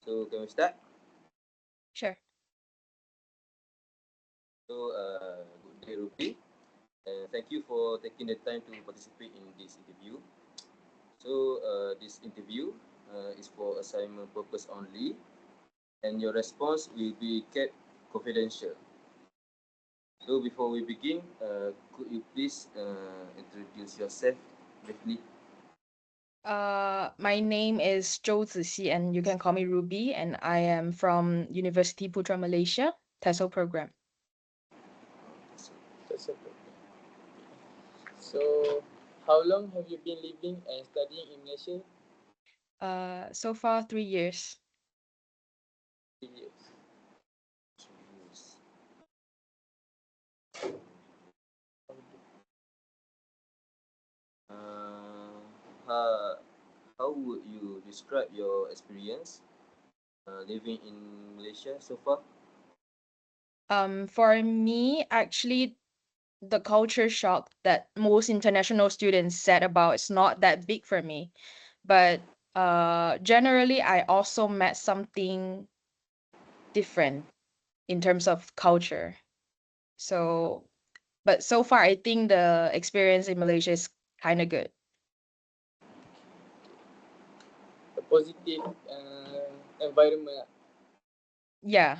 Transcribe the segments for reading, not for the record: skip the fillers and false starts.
So can we start? Sure. So good day, Ruby, and thank you for taking the time to participate in this interview. So this interview is for assignment purpose only, and your response will be kept confidential. So before we begin, could you please introduce yourself briefly? My name is Zhou Zixi, and you can call me Ruby, and I am from University Putra, Malaysia, TESOL program. That's okay. So, how long have you been living and studying in Malaysia? So far 3 years. 3 years. Uh, how, how would you describe your experience living in Malaysia so far? For me, actually, the culture shock that most international students said about is not that big for me, but generally, I also met something different in terms of culture. So, but so far, I think the experience in Malaysia is kind of good. A positive environment. Yeah.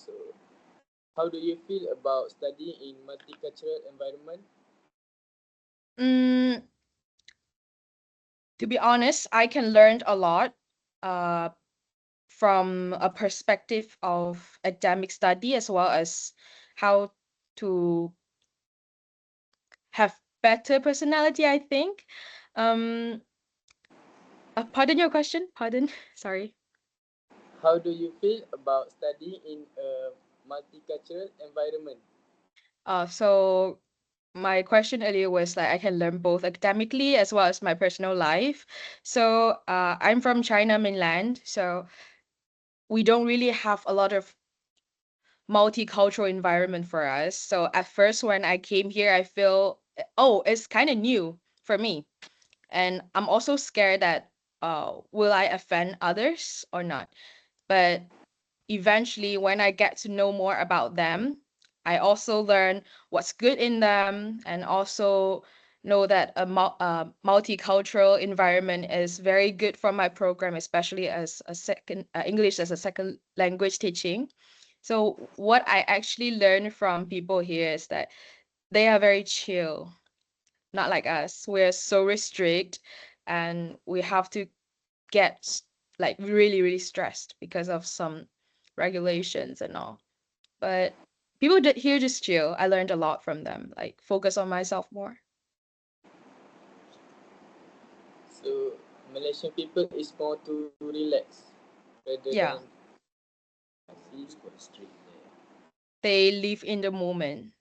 So, how do you feel about studying in multicultural environment? Mm, to be honest, I can learn a lot uh, from a perspective of academic study as well as how to have better personality, I think. Um, pardon your question? Pardon? Sorry. How do you feel about studying in a multicultural environment? So my question earlier was like I can learn both academically as well as my personal life. So I'm from China mainland, so we don't really have a lot of multicultural environment for us. So at first when I came here, I feel oh, it's kind of new for me. And I'm also scared that will I offend others or not? But eventually when I get to know more about them, I also learn what's good in them and also know that a multicultural environment is very good for my program, especially as a second English as a second language teaching. So what I actually learned from people here is that they are very chill, not like us. We're so restrict and we have to get like really, really stressed because of some regulations and all. But people here just chill. I learned a lot from them, like focus on myself more. So, Malaysian people is more to relax rather than Yeah, I see. It's quite strict there. they live in the moment.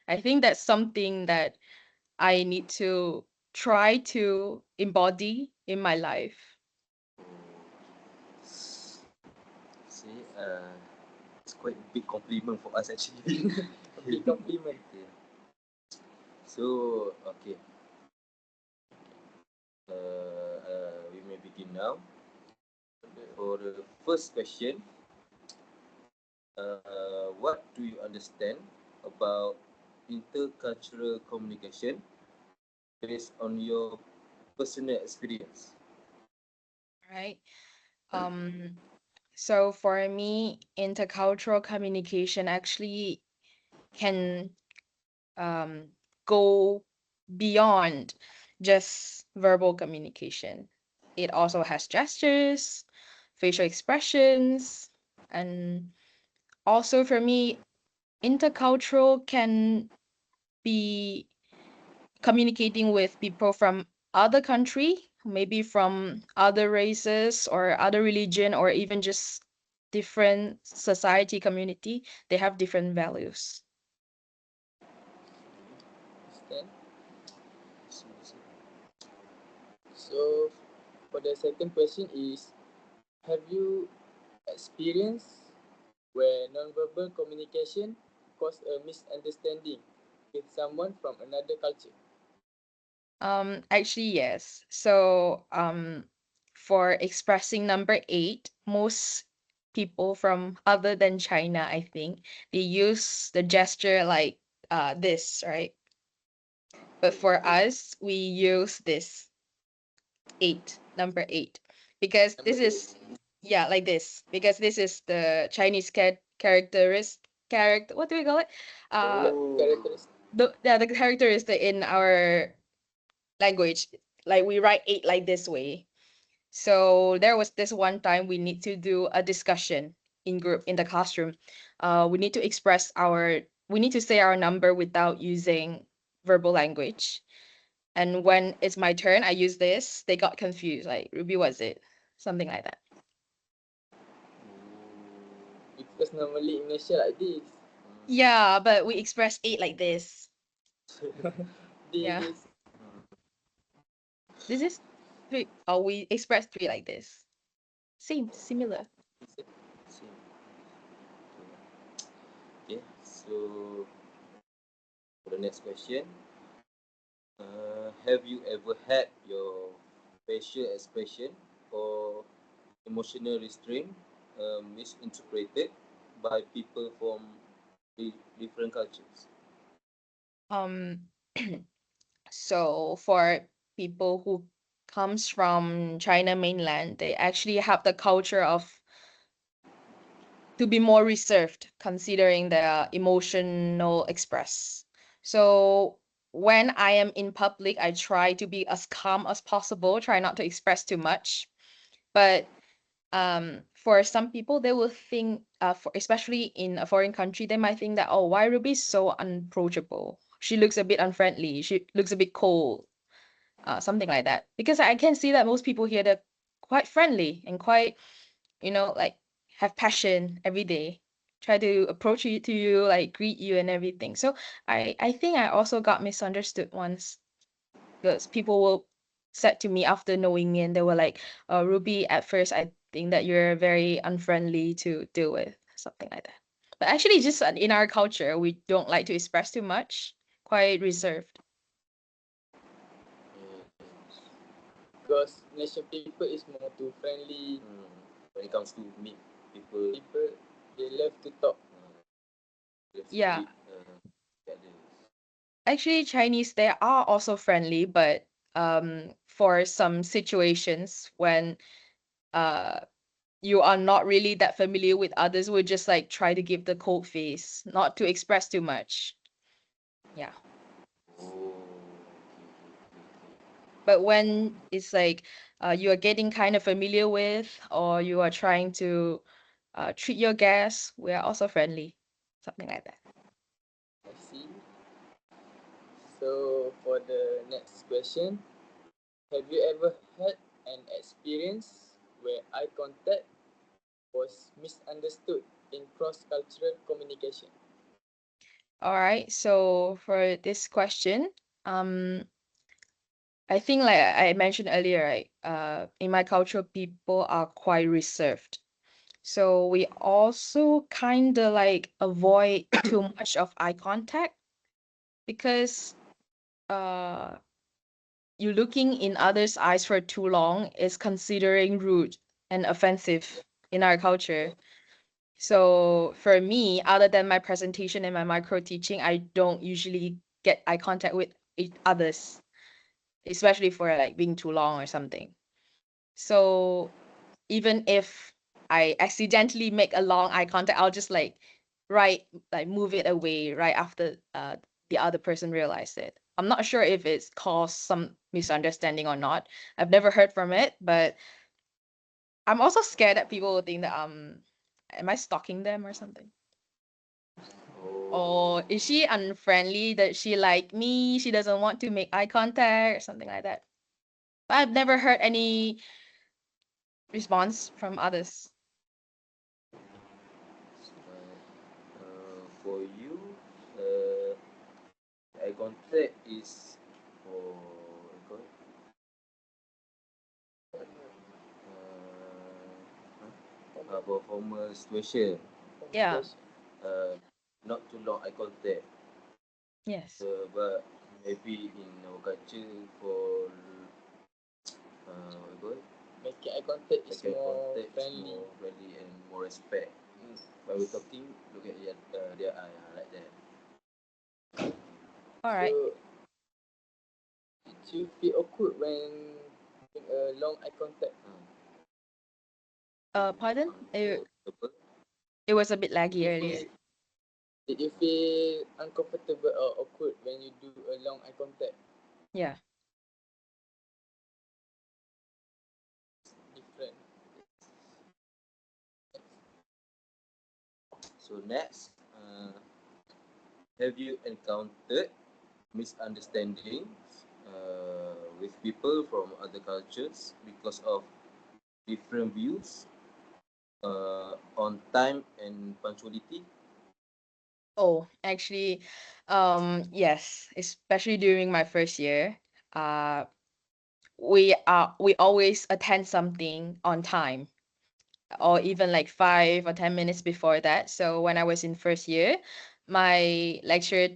I think that's something that I need to try to embody in my life. See, it's quite a big compliment for us actually. A big compliment. Yeah. So, okay, we may begin now. For the first question, what do you understand about intercultural communication based on your personal experience? Right. Um, so for me, intercultural communication actually can um, go beyond just verbal communication. It also has gestures, facial expressions, and also for me, intercultural can be communicating with people from other country, maybe from other races or other religion or even just different society community. They have different values. Understand? So, for the second question is, have you experienced where nonverbal communication cause a misunderstanding with someone from another culture? Actually, yes. So, for expressing number 8, most people from other than China, I think, they use the gesture like this, right? But for us, we use this 8, number 8, because Number this 8. is, yeah, like this, because this is the Chinese character. What do we call it? Characteristic. The characteristic in our language. Like we write 8 like this way. So there was this one time we need to do a discussion in group in the classroom. We need to we need to say our number without using verbal language. And when it's my turn, I use this. They got confused. Like, Ruby, what's it? Something like that. Because normally in Malaysia like this. Yeah, but we express 8 like this. Yeah. This. This is 3. Oh, we express 3 like this. Same, similar. Same. Okay, so for the next question, have you ever had your facial expression or emotional restraint misinterpreted by people from different cultures? Um, so for people who comes from China mainland, they actually have the culture of to be more reserved considering the emotional express. So when I am in public, I try to be as calm as possible, try not to express too much. But for some people, they will think, for especially in a foreign country, they might think that, oh, why Ruby is so unapproachable? She looks a bit unfriendly. She looks a bit cold, something like that. Because I can see that most people here, they're quite friendly and quite, like have passion every day. Try to approach you to you, like greet you and everything. So I think I also got misunderstood once because people will said to me after knowing me and they were like, Ruby, at first I think that you're very unfriendly to deal with, something like that. But actually, just in our culture, we don't like to express too much, quite reserved. Yes. Because Malaysian people is more too friendly. When it comes to meet people, People, they love to talk. let's Yeah, greet others. actually, Chinese, they are also friendly, but for some situations when uh you are not really that familiar with others, we just like try to give the cold face, not to express too much. Yeah. Oh, But when it's like you are getting kind of familiar with, or you are trying to treat your guests, we are also friendly, something like that. I see. So for the next question, have you ever had an experience where eye contact was misunderstood in cross-cultural communication? All right. So for this question, um, I think like I mentioned earlier, right? In my culture, people are quite reserved. So we also kind of like avoid too much of eye contact because uh you looking in others' eyes for too long is considering rude and offensive in our culture. So for me, other than my presentation and my micro teaching, I don't usually get eye contact with others, especially for like being too long or something. So even if I accidentally make a long eye contact, I'll just like move it away right after the other person realized it. I'm not sure if it's caused some misunderstanding or not. I've never heard from it, but I'm also scared that people will think that am I stalking them or something? oh, Or is she unfriendly that she like me? She doesn't want to make eye contact or something like that. But I've never heard any response from others. for you, uh, eye contact is for for formal situation. Yeah. Communication. Uh, Not too long eye contact. Yes. But maybe in our culture for what you call it? Making eye contact is Making more contact is friendly. more friendly and more respect. While we're talking, look at their eye like that. All right. So, did you feel awkward when having a long eye contact? Pardon? Uncomfortable. It was a bit laggy Did you earlier. feel, did you feel uncomfortable or awkward when you do a long eye contact? Yeah. Different. So next, have you encountered misunderstandings with people from other cultures because of different views on time and punctuality? Oh, actually, yes, especially during my first year. Uh, we always attend something on time, or even like 5 or 10 minutes before that. So when I was in first year, my lecturer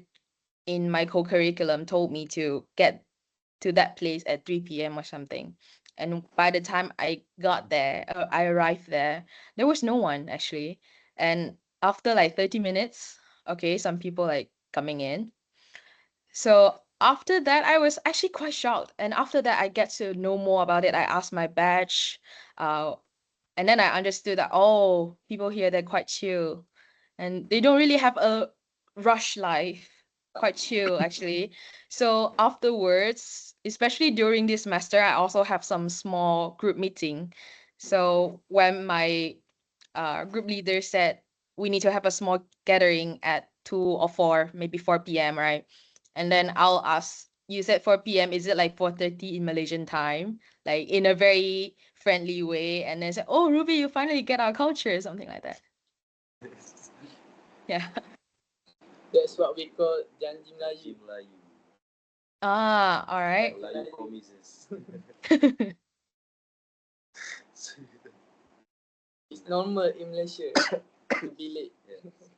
in my co-curriculum told me to get to that place at 3 p.m. or something. And by the time I arrived there was no one actually. And after like 30 minutes, okay, some people like coming in. So after that, I was actually quite shocked. And after that, I get to know more about it. I asked my batch, uh, and then I understood that, oh, people here, they're quite chill and they don't really have a rush life, quite chill actually. So afterwards, especially during this semester, I also have some small group meeting. So when my group leader said we need to have a small gathering at 2 or 4, maybe 4 p.m., right? And then I'll ask, you said 4 p.m., is it like 4:30 in Malaysian time? Like in a very friendly way. And then say, oh, Ruby, you finally get our culture, something like that. Yeah. That's what we call janji Melayu. Melayu. Ah, all right. Melayu promises. It's normal in Malaysia to be late.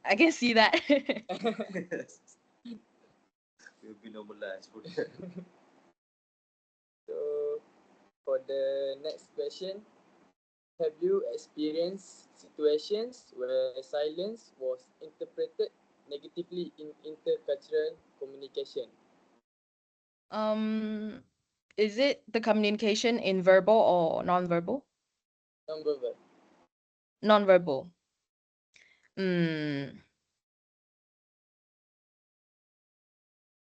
I can see that. Will be normalized for that. So, for the next question, have you experienced situations where silence was interpreted negatively in intercultural communication? um, is it the communication in verbal or non-verbal? Non-verbal. Non-verbal. Hmm.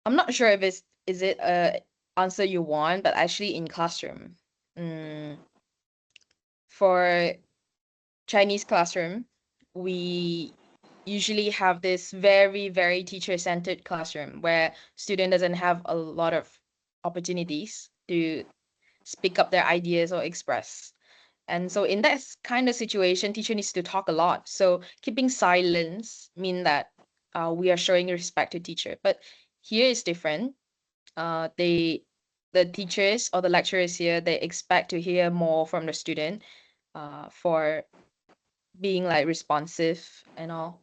I'm not sure if is it a answer you want, but actually in classroom. Mm, for Chinese classroom, we usually have this very, very teacher-centered classroom where student doesn't have a lot of opportunities to speak up their ideas or express. And so in that kind of situation, teacher needs to talk a lot. So keeping silence mean that we are showing respect to teacher. But here is different. They the teachers or the lecturers here, they expect to hear more from the student for being like responsive and all.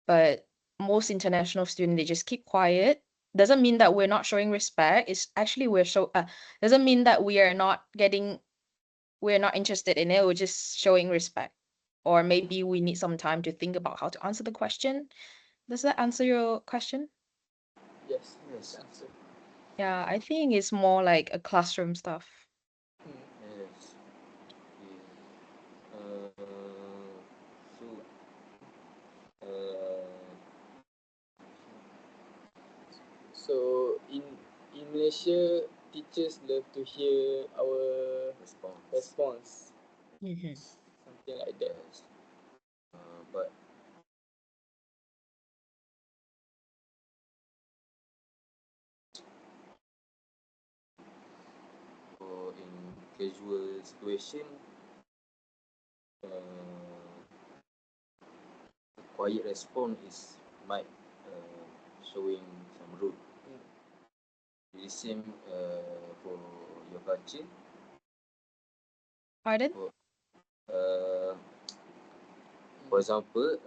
But most international students, they just keep quiet. Doesn't mean that we're not showing respect. It's actually doesn't mean that we're not interested in it. We're just showing respect. Or maybe we need some time to think about how to answer the question. Does that answer your question? Yes, Yes. answer. Yeah, I think it's more like a classroom stuff. Yes. Okay. So, So in Malaysia, teachers love to hear our response, Mhm. something like that. yes. But for in casual situation, a quiet response is might showing some rude. It is same for your culture. Pardon? For, uh, for example,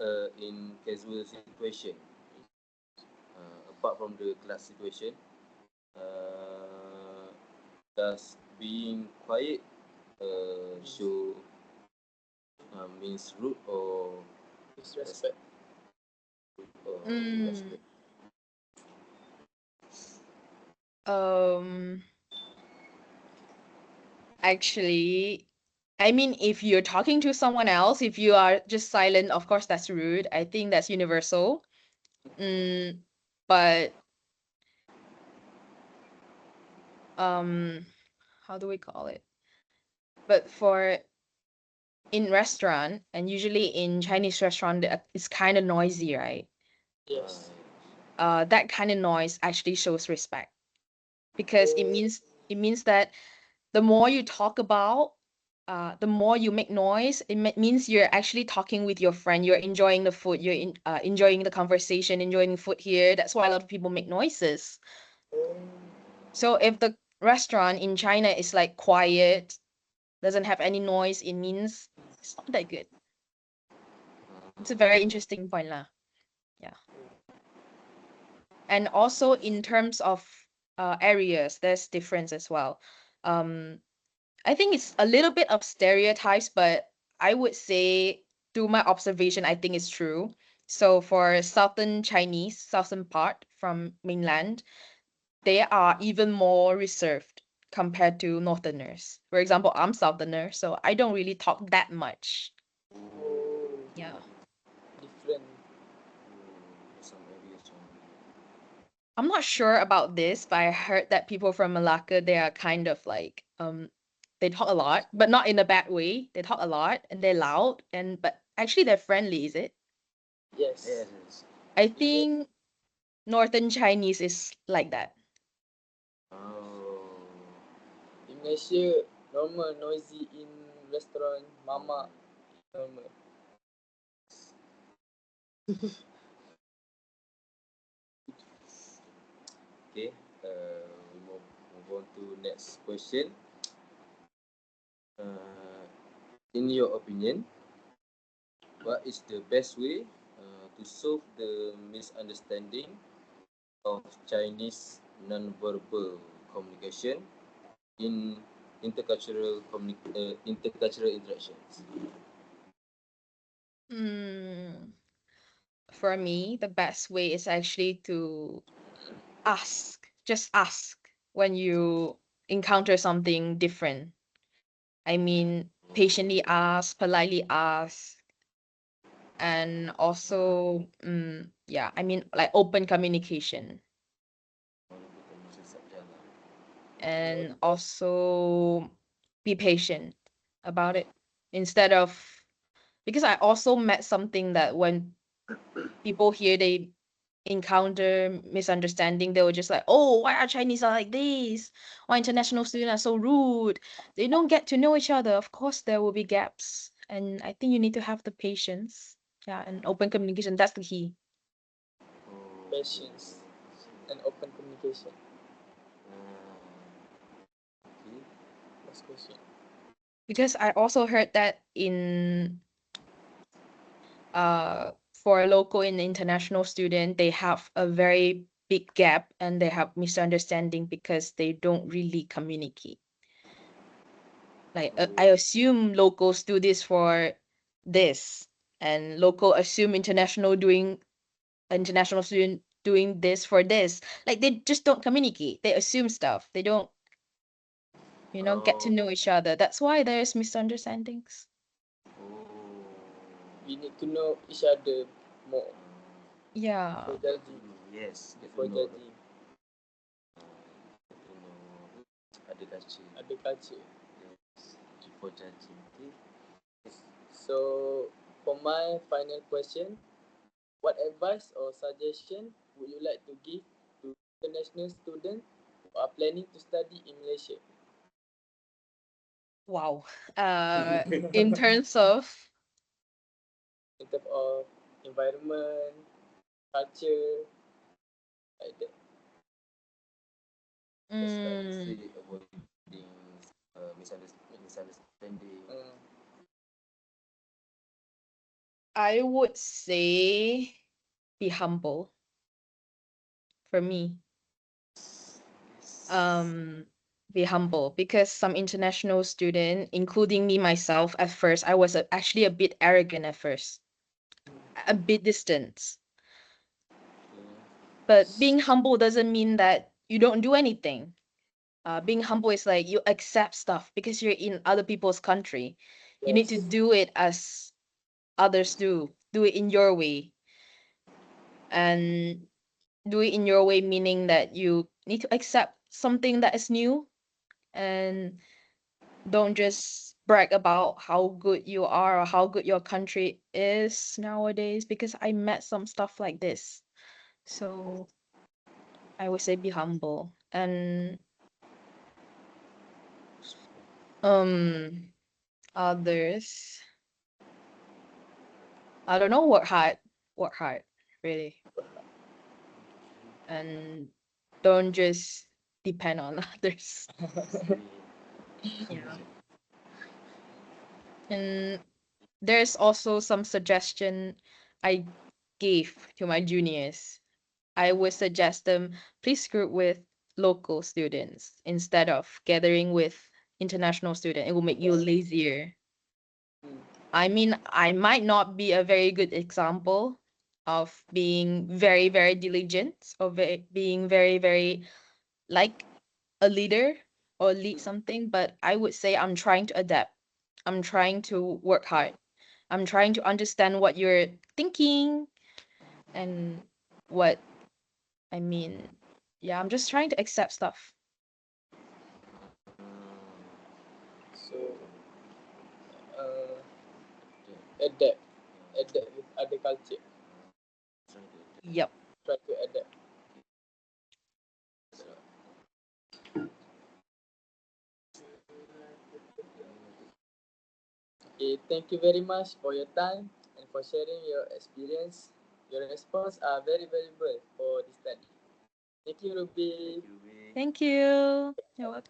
in casual situation, apart from the class situation, Does being quiet show means rude or Disrespect. Mm, respect? um, actually, I mean, if you're talking to someone else, if you are just silent, of course that's rude. I think that's universal. Mm, but um, how do we call it? But for in restaurant and usually in Chinese restaurant, it's kind of noisy, right? Yes. That kind of noise actually shows respect because it Oh, means that the more you talk about, the more you make noise. It means you're actually talking with your friend. You're enjoying the food. Enjoying the conversation, enjoying food here. That's why a lot of people make noises. oh, So if the restaurant in China is like quiet, doesn't have any noise, it means it's not that good. It's a very interesting point, lah. Yeah. And also in terms of areas, there's difference as well. Um, I think it's a little bit of stereotypes, but I would say, through my observation, I think it's true. So for southern Chinese, southern part from mainland, they are even more reserved compared to northerners. For example, I'm southerner, so I don't really talk that much. oh, Yeah. different. Some areas I'm not sure about this, but I heard that people from Malacca, they are kind of like they talk a lot, but not in a bad way. They talk a lot and they're loud and but actually they're friendly, is it? Yes. yes, yes. I In Ma- think Northern Chinese is like that. Oh, in Malaysia, normal noisy in restaurant, mama, normal. okay. We move on to next question. Uh, in your opinion, what is the best way to solve the misunderstanding of Chinese nonverbal communication in intercultural interactions? Mm, for me, the best way is actually to ask, just ask when you encounter something different. I mean, patiently ask, politely ask, and also, yeah, I mean, like open communication, and also be patient about it instead of because I also met something that when people here they encounter misunderstanding, they were just like, oh, why are Chinese are like this? Why international students are so rude? They don't get to know each other. Of course, there will be gaps, and I think you need to have the patience, yeah, and open communication. That's the key. Patience and open communication. Okay. Last question. Because I also heard that in for local and international student, they have a very big gap and they have misunderstanding because they don't really communicate. Like I assume locals do this for this, and local assume international student doing this for this. Like they just don't communicate. They assume stuff. They don't, get to Oh, know each other. That's why there's misunderstandings. We need to know each other more Yeah. before judging. yes, get to Before know, judging other culture. other culture. Yes, before judging. Okay. So, for my final question, what advice or suggestion would you like to give to international students who are planning to study in Malaysia? Wow. In terms of In terms of environment, culture, like that. Just like you mm, say, avoiding misunderstanding. Mm, I would say be humble for me. Yes. Um, be humble because some international student, including me myself, at first I was actually a bit arrogant at first, a bit distant. But being humble doesn't mean that you don't do anything. Being humble is like you accept stuff because you're in other people's country. You need to Yes. do it as others do. Do it in your way. And do it in your way meaning that you need to accept something that is new and don't just brag about how good you are or how good your country is nowadays because I met some stuff like this. So I would say be humble and um others I don't know work hard really and don't just depend on others. Yeah. And there's also some suggestion I gave to my juniors. I would suggest them please group with local students instead of gathering with international students. It will make you lazier. Mm. I mean, I might not be a very good example of being very, very diligent or being very, very like a leader or lead something, but I would say I'm trying to adapt. I'm trying to work hard. I'm trying to understand what you're thinking and what I mean. Yeah, I'm just trying to accept stuff. So uh, adapt, adapt with other culture. Yep. Try to adapt. Okay, thank you very much for your time and for sharing your experience. Your response are very valuable for this study. Thank you, Ruby. Thank you. You're welcome.